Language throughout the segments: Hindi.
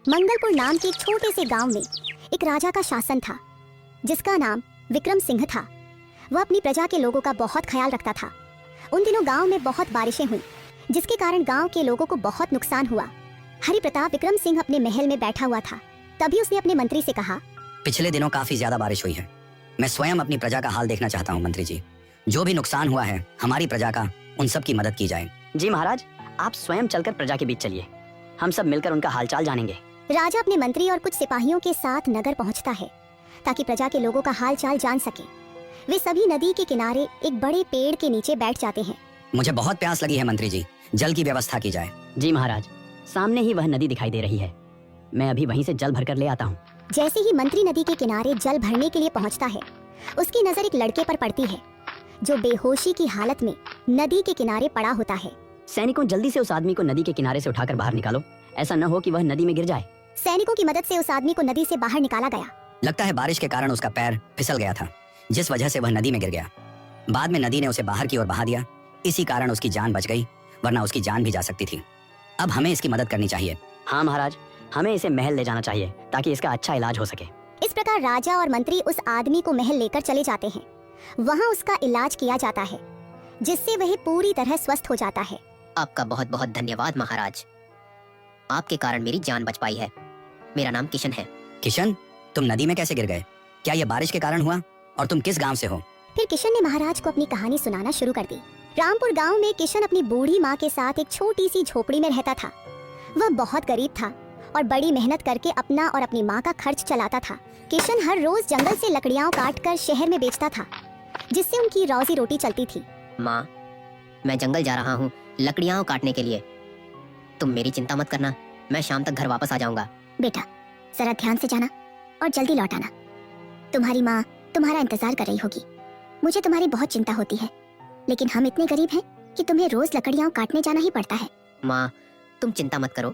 मंगलपुर नाम के एक छोटे से गांव में एक राजा का शासन था जिसका नाम विक्रम सिंह था। वह अपनी प्रजा के लोगों का बहुत ख्याल रखता था। उन दिनों गांव में बहुत बारिशें हुई जिसके कारण गांव के लोगों को बहुत नुकसान हुआ। हरि प्रताप विक्रम सिंह अपने महल में बैठा हुआ था। तभी उसने अपने मंत्री से कहा, पिछले दिनों काफी ज्यादा बारिश हुई है। मैं स्वयं अपनी प्रजा का हाल देखना चाहता हूँ मंत्री जी। जो भी नुकसान हुआ है हमारी प्रजा का, उन सब की मदद की जाए। जी महाराज, आप स्वयं चलकर प्रजा के बीच चलिए, हम सब मिलकर उनका हालचाल जानेंगे। राजा अपने मंत्री और कुछ सिपाहियों के साथ नगर पहुंचता है ताकि प्रजा के लोगों का हाल चाल जान सके। वे सभी नदी के किनारे एक बड़े पेड़ के नीचे बैठ जाते हैं। मुझे बहुत प्यास लगी है मंत्री जी, जल की व्यवस्था की जाए। जी महाराज, सामने ही वह नदी दिखाई दे रही है, मैं अभी वहीं से जल भरकर ले आता हूँ। जैसे ही मंत्री नदी के किनारे जल भरने के लिए पहुंचता है, उसकी नजर एक लड़के पर पड़ती है जो बेहोशी की हालत में नदी के किनारे पड़ा होता है। सैनिकों, जल्दी से उस आदमी को नदी के किनारे से उठाकर बाहर निकालो, ऐसा न हो कि वह नदी में गिर जाए। सैनिकों की मदद से उस आदमी को नदी से बाहर निकाला गया। लगता है बारिश के कारण उसका पैर फिसल गया था, जिस वजह से वह नदी में गिर गया। बाद में नदी ने उसे बाहर की ओर बहा दिया, इसी कारण उसकी जान बच गई, वरना उसकी जान भी जा सकती थी। अब हमें इसकी मदद करनी चाहिए। हाँ महाराज, हमें इसे महल ले जाना चाहिए ताकि इसका अच्छा इलाज हो सके। इस प्रकार राजा और मंत्री उस आदमी को महल लेकर चले जाते हैं। वहाँ उसका इलाज किया जाता है जिससे वह पूरी तरह स्वस्थ हो जाता है। आपका बहुत बहुत धन्यवाद महाराज, आपके कारण मेरी जान बच पाई है। मेरा नाम किशन है। किशन, तुम नदी में कैसे गिर गए? क्या यह बारिश के कारण हुआ? और तुम किस गांव से हो? फिर किशन ने महाराज को अपनी कहानी सुनाना शुरू कर दी। रामपुर गांव में किशन अपनी बूढ़ी माँ के साथ एक छोटी सी झोपड़ी में रहता था। वह बहुत गरीब था और बड़ी मेहनत करके अपना और अपनी माँ का खर्च चलाता था। किशन हर रोज जंगल से लकड़ियाँ काटकर शहर में बेचता था, जिससे उनकी रोजी रोटी चलती थी। माँ, मैं जंगल जा रहा हूँ लकड़ियाँ काटने के लिए। तुम मेरी चिंता मत करना, मैं शाम तक घर वापस आ जाऊंगा। बेटा, जरा ध्यान से जाना और जल्दी लौट आना। तुम्हारी माँ तुम्हारा इंतजार कर रही होगी। मुझे तुम्हारी बहुत चिंता होती है, लेकिन हम इतने गरीब हैं कि तुम्हें रोज लकड़ियाँ काटने जाना ही पड़ता है। माँ, तुम चिंता मत करो,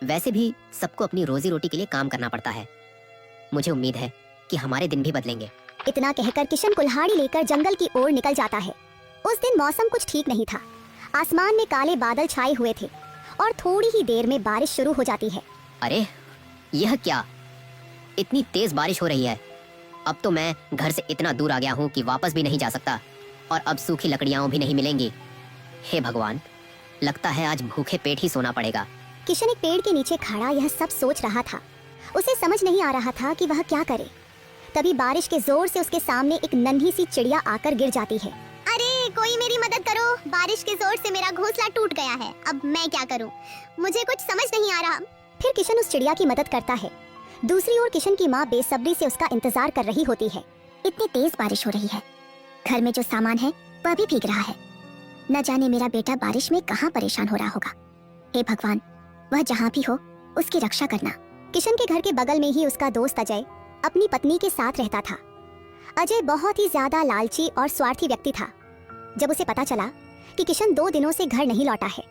वैसे भी सबको अपनी रोजी रोटी के लिए काम करना पड़ता है। मुझे उम्मीद है कि हमारे दिन भी बदलेंगे। इतना कहकर किशन कुल्हाड़ी लेकर जंगल की ओर निकल जाता है। उस दिन मौसम कुछ ठीक नहीं था। आसमान में काले बादल छाए हुए थे और थोड़ी ही देर में बारिश शुरू हो जाती है। अरे यह क्या, इतनी तेज बारिश हो रही है। अब तो मैं घर से इतना दूर आ गया हूँ कि वापस भी नहीं जा सकता, और अब सूखी लकड़ियाँ भी नहीं मिलेंगी। हे भगवान, लगता है आज भूखे पेट ही सोना पड़ेगा। किशन एक पेड़ के नीचे खड़ा यह सब सोच रहा था। उसे समझ नहीं आ रहा था कि वह क्या करे। तभी बारिश के जोर से उसके सामने एक नन्ही सी चिड़िया आकर गिर जाती है। अरे कोई मेरी मदद करो, बारिश के जोर से मेरा घोंसला टूट गया है। अब मैं क्या करूं? मुझे कुछ समझ नहीं आ रहा। फिर किशन उस चिड़िया की मदद करता है। दूसरी ओर किशन की माँ बेसब्री से उसका इंतजार कर रही होती है। इतनी तेज बारिश हो रही है, घर में जो सामान है वह भी भीग रहा है। न जाने मेरा बेटा बारिश में कहाँ परेशान हो रहा होगा। हे भगवान, वह जहाँ भी हो उसकी रक्षा करना। किशन के घर के बगल में ही उसका दोस्त अजय अपनी पत्नी के साथ रहता था। अजय बहुत ही ज्यादा लालची और स्वार्थी व्यक्ति था। जब उसे पता चला कि किशन 2 दिनों से घर नहीं लौटा है,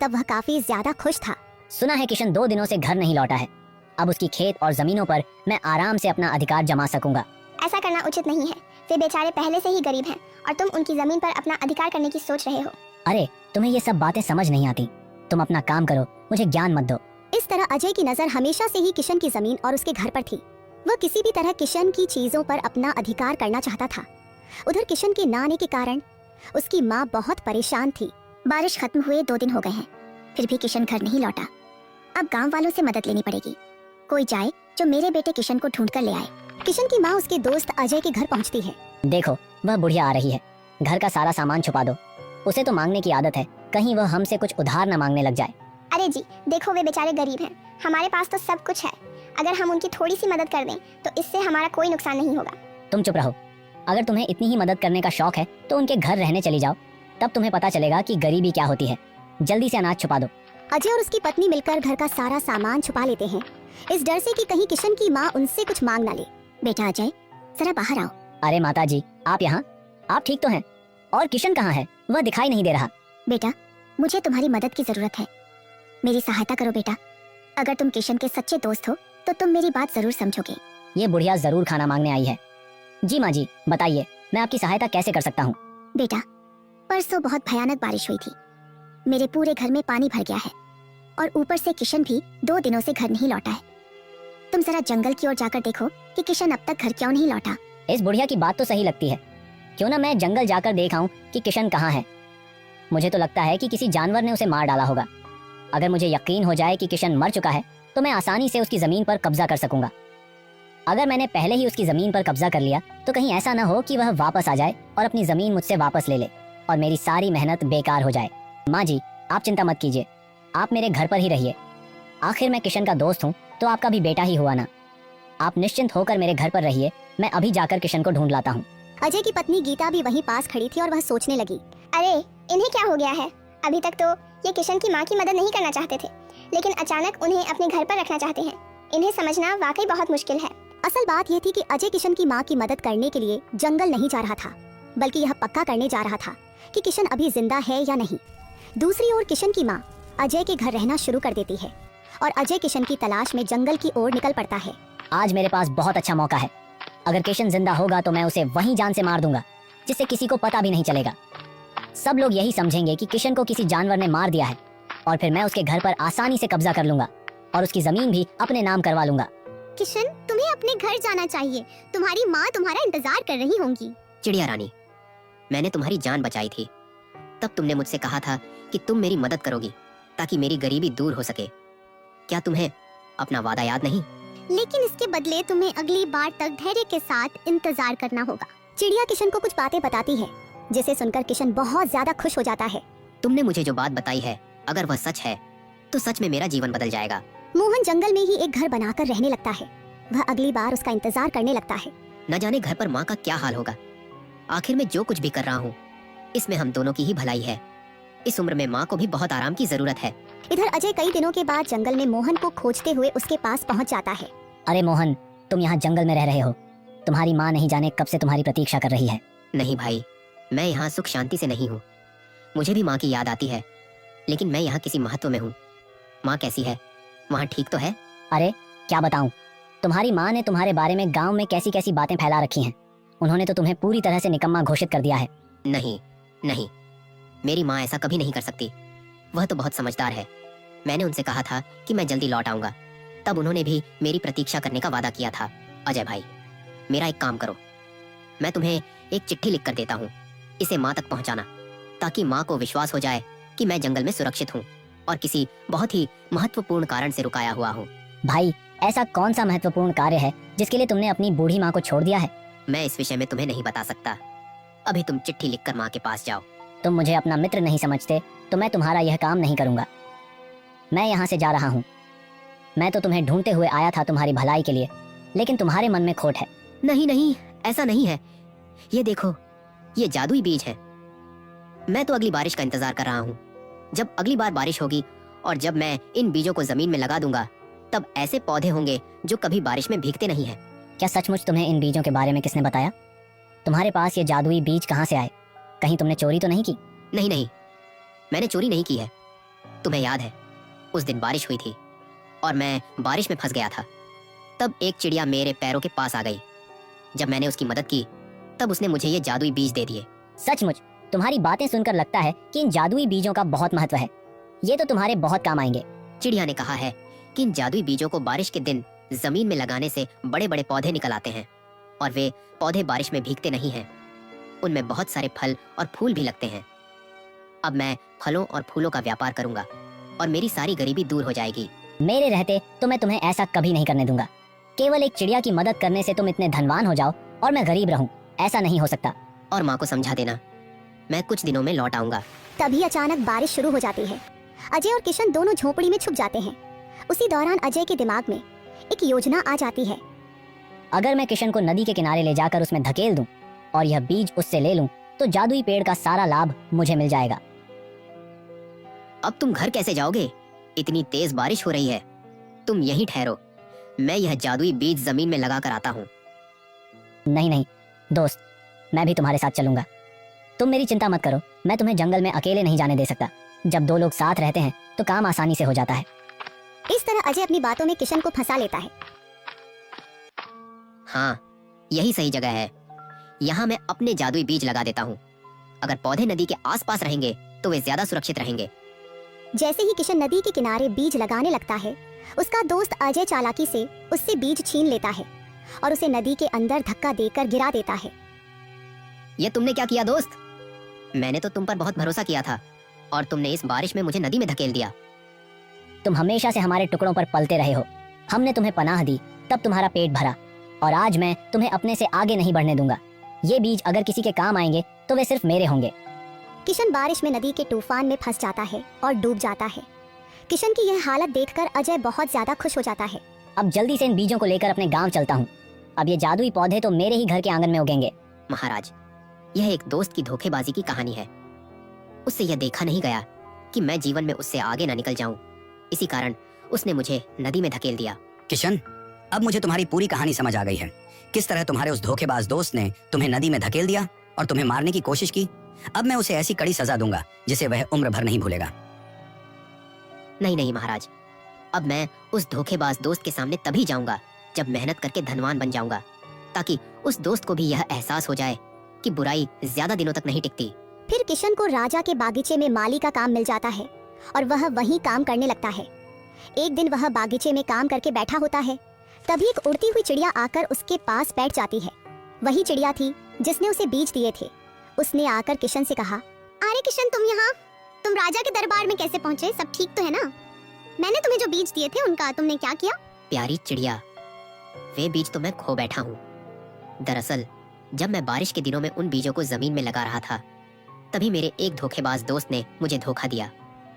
तब वह काफी ज्यादा खुश था। सुना है किशन 2 दिनों से घर नहीं लौटा है। अब उसकी खेत और जमीनों पर मैं आराम से अपना अधिकार जमा सकूंगा। ऐसा करना उचित नहीं है, वे बेचारे पहले से ही गरीब हैं और तुम उनकी जमीन पर अपना अधिकार करने की सोच रहे हो। अरे तुम्हें ये सब बातें समझ नहीं आती, तुम अपना काम करो, मुझे ज्ञान मत दो। इस तरह अजय की नजर हमेशा से ही किशन की जमीन और उसके घर पर थी। वह किसी भी तरह किशन की चीजों पर अपना अधिकार करना चाहता था। उधर किशन के ना आने के कारण उसकी माँ बहुत परेशान थी। बारिश खत्म हुए 2 दिन हो गए हैं, फिर भी किशन घर नहीं लौटा। अब गांव वालों से मदद लेनी पड़ेगी। कोई जाए जो मेरे बेटे किशन को ढूंढ कर ले आए। किशन की माँ उसके दोस्त अजय के घर पहुँचती है। देखो, वह बुढ़िया आ रही है, घर का सारा सामान छुपा दो। उसे तो मांगने की आदत है, कहीं वह हमसे कुछ उधार न मांगने लग जाए। अरे जी, देखो वे बेचारे गरीब हैं, हमारे पास तो सब कुछ है। अगर हम उनकी थोड़ी सी मदद कर दें तो इससे हमारा कोई नुकसान नहीं होगा। तुम चुप रहो। अगर तुम्हें इतनी ही मदद करने का शौक है तो उनके घर रहने चली जाओ, तब तुम्हें पता चलेगा कि गरीबी क्या होती है। जल्दी से अनाज छुपा दो। अजय और उसकी पत्नी मिलकर घर का सारा सामान छुपा लेते हैं, इस डर से कि कहीं किशन की माँ उनसे कुछ मांग ना ले। बेटा अजय, जरा बाहर आओ। अरे माता जी, आप यहाँ? आप ठीक तो हैं? और किशन कहाँ है? वह दिखाई नहीं दे रहा। बेटा, मुझे तुम्हारी मदद की जरूरत है, मेरी सहायता करो बेटा। अगर तुम किशन के सच्चे दोस्त हो तो तुम मेरी बात जरूर समझोगे। ये बुढ़िया जरूर खाना मांगने आई है। जी माँ जी, बताइए, मैं आपकी सहायता कैसे कर सकता हूँ? बेटा, परसों बहुत भयानक बारिश हुई थी। मेरे पूरे घर में पानी भर गया है। और ऊपर से किशन भी 2 दिनों से घर नहीं लौटा है। तुम जरा जंगल की ओर जाकर देखो कि किशन अब तक घर क्यों नहीं लौटा। इस बुढ़िया की बात तो सही लगती है। क्यों ना मैं जंगल जाकर देख आऊं कि किशन कहाँ है। मुझे तो लगता है कि किसी जानवर ने उसे मार डाला होगा। अगर मुझे यकीन हो जाए कि किशन मर चुका है तो मैं आसानी से उसकी जमीन पर कब्जा कर सकूंगा। अगर मैंने पहले ही उसकी जमीन पर कब्जा कर लिया तो कहीं ऐसा ना हो कि वह वापस आ जाए और अपनी जमीन मुझसे वापस ले ले और मेरी सारी मेहनत बेकार हो जाए। माँ जी, आप चिंता मत कीजिए, आप मेरे घर पर ही रहिए। आखिर मैं किशन का दोस्त हूँ तो आपका भी बेटा ही हुआ ना। आप निश्चिंत होकर मेरे घर पर रहिए, मैं अभी जाकर किशन को ढूंढ लाता हूँ। अजय की पत्नी गीता भी वहीं पास खड़ी थी और वह सोचने लगी, अरे इन्हें क्या हो गया है? अभी तक तो ये किशन की माँ की मदद नहीं करना चाहते थे, लेकिन अचानक उन्हें अपने घर पर रखना चाहते हैं। इन्हें समझना वाकई बहुत मुश्किल है। असल बात यह थी कि अजय किशन की माँ की मदद करने के लिए जंगल नहीं जा रहा था, बल्कि यह पक्का करने जा रहा था कि किशन अभी जिंदा है या नहीं। दूसरी ओर किशन की माँ अजय के घर रहना शुरू कर देती है और अजय किशन की तलाश में जंगल की ओर निकल पड़ता है। आज मेरे पास बहुत अच्छा मौका है। अगर किशन जिंदा होगा तो मैं उसे वहीं जान से मार दूंगा, जिससे किसी को पता भी नहीं चलेगा। सब लोग यही समझेंगे कि किशन को किसी जानवर ने मार दिया है और फिर मैं उसके घर पर आसानी से कब्जा कर लूंगा और उसकी जमीन भी अपने नाम करवा लूंगा। किशन, तुम्हें अपने घर जाना चाहिए। तुम्हारी माँ तुम्हारा इंतजार कर रही होंगी। चिड़िया रानी, मैंने तुम्हारी जान बचाई थी। तब तुमने मुझसे कहा था कि तुम मेरी मदद करोगी ताकि मेरी गरीबी दूर हो सके। क्या तुम्हें अपना वादा याद नहीं? लेकिन इसके बदले तुम्हें अगली बार तक धैर्य के साथ इंतजार करना होगा। चिड़िया किशन को कुछ बातें बताती है, जिसे सुनकर किशन बहुत ज्यादा खुश हो जाता है। तुमने मुझे जो बात बताई है, अगर वह सच है तो सच में मेरा जीवन बदल जाएगा। मोहन जंगल में ही एक घर बनाकर रहने लगता है। वह अगली बार उसका इंतजार करने लगता है। न जाने घर पर माँ का क्या हाल होगा। आखिर में जो कुछ भी कर रहा हूँ, इसमें हम दोनों की ही भलाई है। इस उम्र में माँ को भी बहुत आराम की जरूरत है। इधर अजय कई दिनों के बाद जंगल में मोहन को खोजते हुए उसके पास पहुंच जाता है। अरे मोहन, तुम यहाँ जंगल में रह रहे हो। तुम्हारी माँ नहीं जाने कब से तुम्हारी प्रतीक्षा कर रही है। नहीं भाई, मैं यहाँ सुख शांति से नहीं हूँ। मुझे भी माँ की याद आती है, लेकिन मैं यहाँ किसी महत्व में हूँ। माँ कैसी है? वहाँ ठीक तो है? अरे क्या बताऊं, तुम्हारी माँ ने तुम्हारे बारे में गांव में कैसी कैसी बातें फैला रखी हैं। उन्होंने तो तुम्हें पूरी तरह से निकम्मा घोषित कर दिया है। नहीं नहीं, मेरी माँ ऐसा कभी नहीं कर सकती। वह तो बहुत समझदार है। मैंने उनसे कहा था कि मैं जल्दी लौट आऊंगा, तब उन्होंने भी मेरी प्रतीक्षा करने का वादा किया था। अजय भाई, मेरा एक काम करो, मैं तुम्हें एक चिट्ठी लिख कर देता हूँ। इसे माँ तक पहुँचाना, ताकि माँ को विश्वास हो जाए कि मैं जंगल में सुरक्षित हूँ और किसी बहुत ही महत्वपूर्ण कारण से रुकाया हुआ हूँ। भाई, ऐसा कौन सा महत्वपूर्ण कार्य है जिसके लिए तुमने अपनी बूढ़ी माँ को छोड़ दिया है? मैं इस विषय में तुम्हें नहीं बता सकता। अभी तुम चिट्ठी लिखकर माँ के पास जाओ। तुम मुझे अपना मित्र नहीं समझते तो मैं तुम्हारा यह काम नहीं करूंगा। मैं यहाँ से जा रहा हूँ। मैं तो तुम्हें ढूंढते हुए आया था तुम्हारी भलाई के लिए, लेकिन तुम्हारे मन में खोट है। नहीं नहीं, ऐसा नहीं है। ये देखो, ये जादुई बीज है। मैं तो अगली बारिश का इंतजार कर रहा हूँ। जब अगली बार बारिश होगी और जब मैं इन बीजों को जमीन में लगा दूंगा, तब ऐसे पौधे होंगे जो कभी बारिश में भीगते नहीं हैं। क्या सचमुच तुम्हें इन बीजों के बारे में किसने बताया? तुम्हारे पास ये जादुई बीज कहाँ से आए? कहीं तुमने चोरी तो नहीं की? नहीं नहीं, मैंने चोरी नहीं की है। तुम्हें याद है, उस दिन बारिश हुई थी और मैं बारिश में फंस गया था। तब एक चिड़िया मेरे पैरों के पास आ गई। जब मैंने उसकी मदद की, तब उसने मुझे ये जादुई बीज दे दिए। सचमुच तुम्हारी बातें सुनकर लगता है कि इन जादुई बीजों का बहुत महत्व है। ये तो तुम्हारे बहुत काम आएंगे। चिड़िया ने कहा है कि इन जादुई बीजों को बारिश के दिन जमीन में लगाने से बड़े बड़े पौधे निकल आते हैं और वे पौधे बारिश में भीगते नहीं हैं। उनमें बहुत सारे फल और फूल भी लगते हैं। अब मैं फलों और फूलों का व्यापार करूंगा और मेरी सारी गरीबी दूर हो जाएगी। मेरे रहते तो मैं तुम्हें ऐसा कभी नहीं करने दूंगा। केवल एक चिड़िया की मदद करने से तुम इतने धनवान हो जाओ और मैं गरीब रहूं, ऐसा नहीं हो सकता। और माँ को समझा देना, मैं कुछ दिनों में लौट आऊंगा। तभी अचानक बारिश शुरू हो जाती है। अजय और किशन दोनों झोपड़ी में छुप जाते हैं। उसी दौरान अजय के दिमाग में एक योजना आ जाती है। अगर मैं किशन को नदी के किनारे ले जाकर उसमें धकेल दूं और यह बीज उससे ले लूं, तो जादुई पेड़ का सारा लाभ मुझे मिल जाएगा। अब तुम घर कैसे जाओगे? इतनी तेज बारिश हो रही है। तुम यहीं ठहरो, मैं यह जादुई बीज जमीन में लगा कर आता हूँ। नहीं नहीं दोस्त, मैं भी तुम्हारे साथ चलूंगा। तुम मेरी चिंता मत करो, मैं तुम्हें जंगल में अकेले नहीं जाने दे सकता। जब दो लोग साथ रहते हैं तो काम आसानी से हो जाता है। इस तरह अजय अपनी बातों में किशन को फंसा लेता है। हाँ, यही सही जगह है। यहाँ मैं अपने जादुई बीज लगा देता हूँ। अगर पौधे नदी के आसपास रहेंगे तो वे ज्यादा सुरक्षित रहेंगे। जैसे ही किशन नदी के किनारे बीज लगाने लगता है, उसका दोस्त अजय चालाकी से उससे बीज छीन लेता है और उसे नदी के अंदर धक्का देकर गिरा देता है। ये तुमने क्या किया दोस्त? मैंने तो तुम पर बहुत भरोसा किया था और तुमने इस बारिश में मुझे नदी में धकेल दिया। तुम हमेशा से हमारे टुकड़ों पर पलते रहे हो। हमने तुम्हें पनाह दी, तब तुम्हारा पेट भरा, और आज मैं तुम्हें अपने से आगे नहीं बढ़ने दूंगा। ये बीज अगर किसी के काम आएंगे तो वे सिर्फ मेरे होंगे। किशन बारिश में नदी के तूफान में फंस जाता है और डूब जाता है। किशन की यह हालत देखकर अजय बहुत ज्यादा खुश हो जाता है। अब जल्दी से इन बीजों को लेकर अपने गांव चलता हूँ। अब ये जादुई पौधे तो मेरे ही घर के आंगन में उगेंगे। महाराज, यह एक दोस्त की धोखेबाजी की कहानी है। उससे यह देखा नहीं गया कि मैं जीवन में उससे आगे ना निकल जाऊं। इसी कारण उसने मुझे नदी में धकेल दिया। किशन, अब मुझे तुम्हारी पूरी कहानी समझ आ गई है। किस तरह तुम्हारे उस धोखेबाज दोस्त ने तुम्हें नदी में धकेल दिया और तुम्हें मारने की कोशिश की। अब मैं उसे ऐसी कड़ी सजा दूंगा जिसे वह उम्र भर नहीं भूलेगा। नहीं नहीं महाराज, अब मैं उस धोखेबाज दोस्त के सामने तभी जाऊंगा जब मेहनत करके धनवान बन जाऊंगा, ताकि उस दोस्त को भी यह एहसास हो जाए कि बुराई ज्यादा दिनों तक नहीं टिकती। फिर किशन को राजा के बागीचे में माली का काम मिल जाता है और वह वहीं काम करने लगता है। एक दिन वह बागीचे में काम करके बैठा होता है, तभी एक उड़ती हुई चिड़िया आकर उसके पास बैठ जाती है। वही चिड़िया थी जिसने उसे बीज दिए थे। उसने आकर किशन से कहा, अरे किशन, तुम राजा के दरबार में कैसे पहुंचे? सब ठीक तो है ना? मैंने तुम्हें जो बीज दिए थे उनका तुमने क्या किया? प्यारी चिड़िया, वे बीज तो मैं खो बैठा हूँ। दरअसल जब मैं बारिश के दिनों में उन बीजों को जमीन में लगा रहा था, तभी मेरे एक धोखेबाज दोस्त ने मुझे धोखा दिया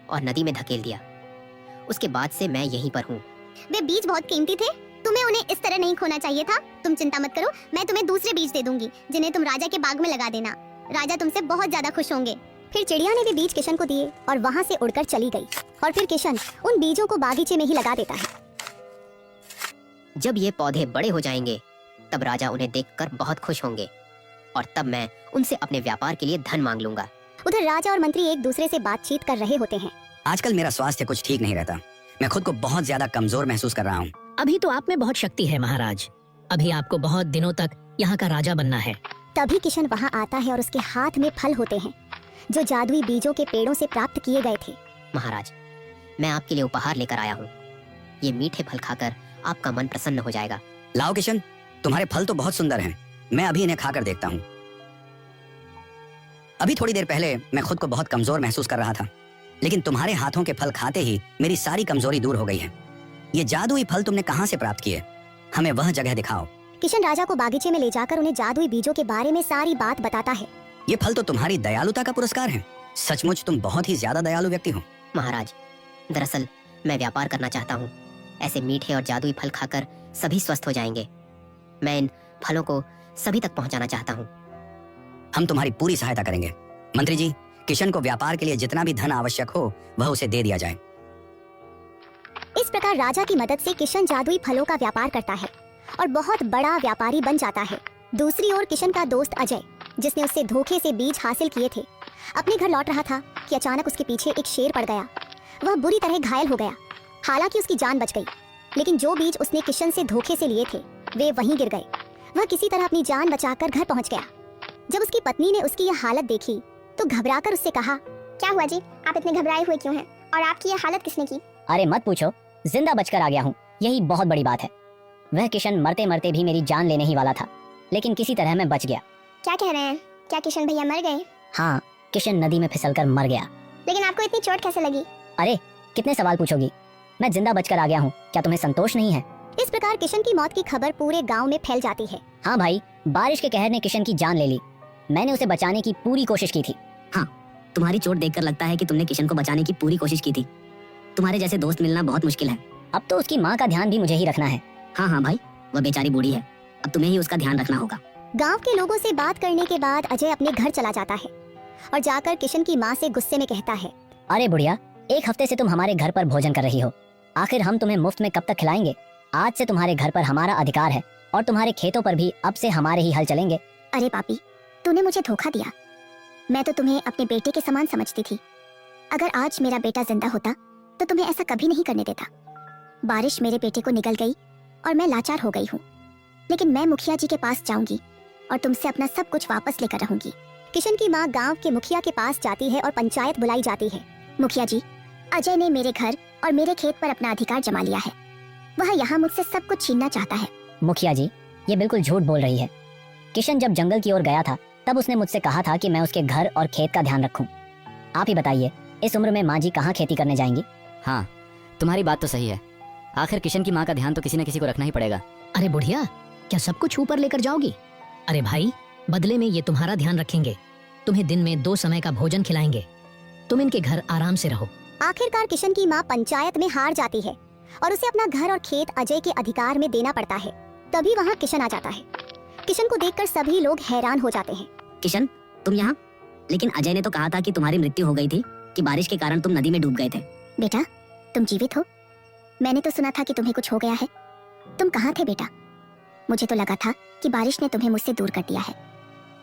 और नदी में धकेल दिया। उसके बाद से मैं यहीं पर हूँ। वे बीज बहुत कीमती थे, तुम्हें उन्हें इस तरह नहीं खोना चाहिए था। तुम चिंता मत करो, मैं तुम्हें दूसरे बीज दे दूंगी जिन्हें तुम राजा के बाग में लगा देना। राजा तुमसे बहुत ज्यादा खुश होंगे। फिर चिड़िया ने वे बीज किशन को दिए और वहाँ से उड़कर चली गई। और फिर किशन उन बीजों को बागीचे में ही लगा देता है। जब ये पौधे बड़े हो जाएंगे तब राजा उन्हें देखकर बहुत खुश होंगे और तब मैं उनसे अपने व्यापार के लिए धन मांग लूंगा। उधर राजा और मंत्री एक दूसरे से बातचीत कर रहे होते हैं। आजकल मेरा स्वास्थ्य कुछ ठीक नहीं रहता। मैं खुद को बहुत ज्यादा कमजोर महसूस कर रहा हूँ। अभी तो आप में बहुत शक्ति है महाराज। अभी आपको बहुत दिनों तक यहाँ का राजा बनना है। तभी किशन वहाँ आता है और उसके हाथ में फल होते हैं जो जादुई बीजों के पेड़ों से प्राप्त किए गए थे। महाराज, मैं आपके लिए उपहार लेकर आया हूँ। ये मीठे फल खाकर आपका मन प्रसन्न हो जाएगा। लाओ किशन, तुम्हारे फल तो बहुत सुंदर हैं। मैं अभी इन्हें खाकर देखता हूँ। अभी थोड़ी देर पहले मैं खुद को बहुत कमजोर महसूस कर रहा था, लेकिन तुम्हारे हाथों के फल खाते ही मेरी सारी कमजोरी दूर हो गई है। ये जादुई फल तुमने कहाँ से प्राप्त किए? हमें वह जगह दिखाओ। किशन राजा को बागीचे में ले जाकर उन्हें जादुई बीजों के बारे में सारी बात बताता है। ये फल तो तुम्हारी दयालुता का पुरस्कार है। सचमुच तुम बहुत ही ज्यादा दयालु व्यक्ति हो। महाराज, दरअसल मैं व्यापार करना चाहता हूँ। ऐसे मीठे और जादुई फल खाकर सभी स्वस्थ हो जाएंगे। मैं इन फलों को सभी तक पहुँचाना चाहता हूँ। हम तुम्हारी पूरी सहायता करेंगे। मंत्री जी, किशन को व्यापार के लिए जितना भी धन आवश्यक हो वह उसे दे दिया जाए। इस प्रकार राजा की मदद से किशन जादुई फलों का व्यापार करता है और बहुत बड़ा व्यापारी बन जाता है। दूसरी ओर किशन का दोस्त अजय, जिसने उससे धोखे से बीज हासिल किए थे, अपने घर लौट रहा था कि अचानक उसके पीछे एक शेर पड़ गया। वह बुरी तरह घायल हो गया। हालांकि उसकी जान बच गई, लेकिन जो बीज उसने किशन से धोखे से लिए थे वे वहीं गिर गए। वह किसी तरह अपनी जान बचाकर घर पहुंच गया। जब उसकी पत्नी ने उसकी यह हालत देखी तो घबराकर उससे कहा, क्या हुआ जी, आप इतने घबराए हुए क्यों हैं? और आपकी ये हालत किसने की? अरे मत पूछो, जिंदा बचकर आ गया हूँ, यही बहुत बड़ी बात है। वह किशन मरते मरते भी मेरी जान लेने ही वाला था, लेकिन किसी तरह मैं बच गया। क्या कह रहे हैं? क्या किशन भैया मर गए? हाँ, किशन नदी में फिसलकर मर गया। लेकिन आपको इतनी चोट कैसे लगी? अरे कितने सवाल पूछोगी, मैं जिंदा बचकर आ गया हूँ, क्या तुम्हें संतोष नहीं है? इस प्रकार किशन की मौत की खबर पूरे गांव में फैल जाती है। हाँ भाई, बारिश के कहर ने किशन की जान ले ली। मैंने उसे बचाने की पूरी कोशिश की थी। तुम्हारी चोट देखकर लगता है कि तुमने किशन को बचाने की पूरी कोशिश की थी। तुम्हारे जैसे दोस्त मिलना बहुत मुश्किल है। अब तो उसकी माँ का ध्यान भी मुझे ही रखना है। हाँ भाई, वह बेचारी बूढ़ी है, अब तुम्हें ही उसका ध्यान रखना होगा। गांव के लोगों से बात करने के बाद अजय अपने घर चला जाता है और जाकर किशन की माँ से गुस्से में कहता है, अरे बुढ़िया, एक हफ्ते से तुम हमारे घर पर भोजन कर रही हो, आखिर हम तुम्हें मुफ्त में कब तक खिलाएंगे? आज से तुम्हारे घर पर हमारा अधिकार है और तुम्हारे खेतों पर भी अब से हमारे ही हल चलेंगे। अरे पापी, तूने मुझे धोखा दिया। मैं तो तुम्हें अपने बेटे के समान समझती थी। अगर आज मेरा बेटा जिंदा होता तो तुम्हें ऐसा कभी नहीं करने देता। बारिश मेरे बेटे को निगल गई और मैं लाचार हो गई हूँ, लेकिन मैं मुखिया जी के पास जाऊंगी और तुमसे अपना सब कुछ वापस लेकर रहूंगी। किशन की माँ गांव के मुखिया के पास जाती है और पंचायत बुलाई जाती है। मुखिया जी, अजय ने मेरे घर और मेरे खेत पर अपना अधिकार जमा लिया है। वह यहाँ मुझसे सब कुछ छीनना चाहता है। मुखिया जी, ये बिल्कुल झूठ बोल रही है। किशन जब जंगल की ओर गया था तब उसने मुझसे कहा था कि मैं उसके घर और खेत का ध्यान रखूं। आप ही बताइए, इस उम्र में माँ जी कहाँ खेती करने जाएंगी? हाँ, तुम्हारी बात तो सही है। आखिर किशन की माँ का ध्यान तो किसी न किसी को रखना ही पड़ेगा। अरे बुढ़िया, क्या सब कुछ ऊपर लेकर जाओगी? अरे भाई, बदले में ये तुम्हारा ध्यान रखेंगे। तुम्हें दिन में 2 समय का भोजन खिलाएंगे। तुम इनके घर आराम से रहो। आखिरकार किशन की माँ पंचायत में हार जाती है और उसे अपना घर और खेत अजय के अधिकार में देना पड़ता है। तभी वहाँ किशन आ जाता है। किशन को देखकर सभी लोग हैरान हो जाते हैं। किशन, तुम यहाँ? लेकिन अजय ने तो कहा था कि तुम्हारी मृत्यु हो गई थी, कि बारिश के कारण तुम नदी में डूब गए थे। बेटा, तुम जीवित हो? मैंने तो सुना था कि तुम्हें कुछ हो गया है। तुम कहाँ थे बेटा? मुझे तो लगा था कि बारिश ने तुम्हें मुझसे दूर कर दिया है,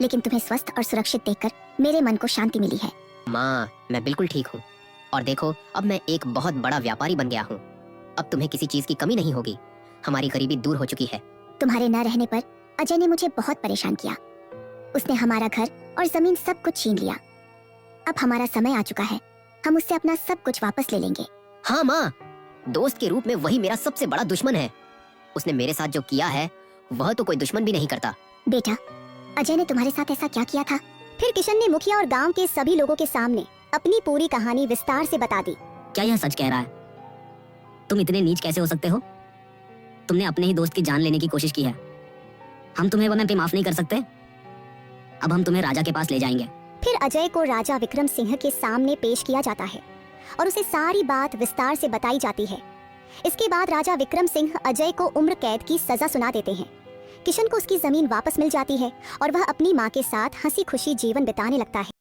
लेकिन तुम्हें स्वस्थ और सुरक्षित देखकर मेरे मन को शांति मिली है। माँ, मैं बिल्कुल ठीक हूँ। और देखो, अब मैं एक बहुत बड़ा व्यापारी बन गया हूँ। अब तुम्हें किसी चीज की कमी नहीं होगी। हमारी गरीबी दूर हो चुकी है। तुम्हारे न रहने पर अजय ने मुझे बहुत परेशान किया। उसने हमारा घर और जमीन सब कुछ छीन लिया। अब हमारा समय आ चुका है। हम उससे अपना सब कुछ वापस ले लेंगे। हाँ माँ, दोस्त के रूप में वही मेरा सबसे बड़ा दुश्मन है। उसने मेरे साथ जो किया है वह तो कोई दुश्मन भी नहीं करता। बेटा, अजय ने तुम्हारे साथ ऐसा क्या किया था? फिर किशन ने मुखिया और गांव के सभी लोगों के सामने अपनी पूरी कहानी विस्तार से बता दी। क्या यह सच कह रहा है? तुम इतने नीच कैसे हो सकते हो? तुमने अपने ही दोस्त की जान लेने की कोशिश की है। हम तुम्हें वह पे माफ नहीं कर सकते। अब हम तुम्हें राजा के पास ले जाएंगे। फिर अजय को राजा विक्रम सिंह के सामने पेश किया जाता है और उसे सारी बात विस्तार से बताई जाती है। इसके बाद राजा विक्रम सिंह अजय को उम्र कैद की सजा सुना देते हैं। किशन को उसकी जमीन वापस मिल जाती है और वह अपनी माँ के साथ हंसी खुशी जीवन बिताने लगता है।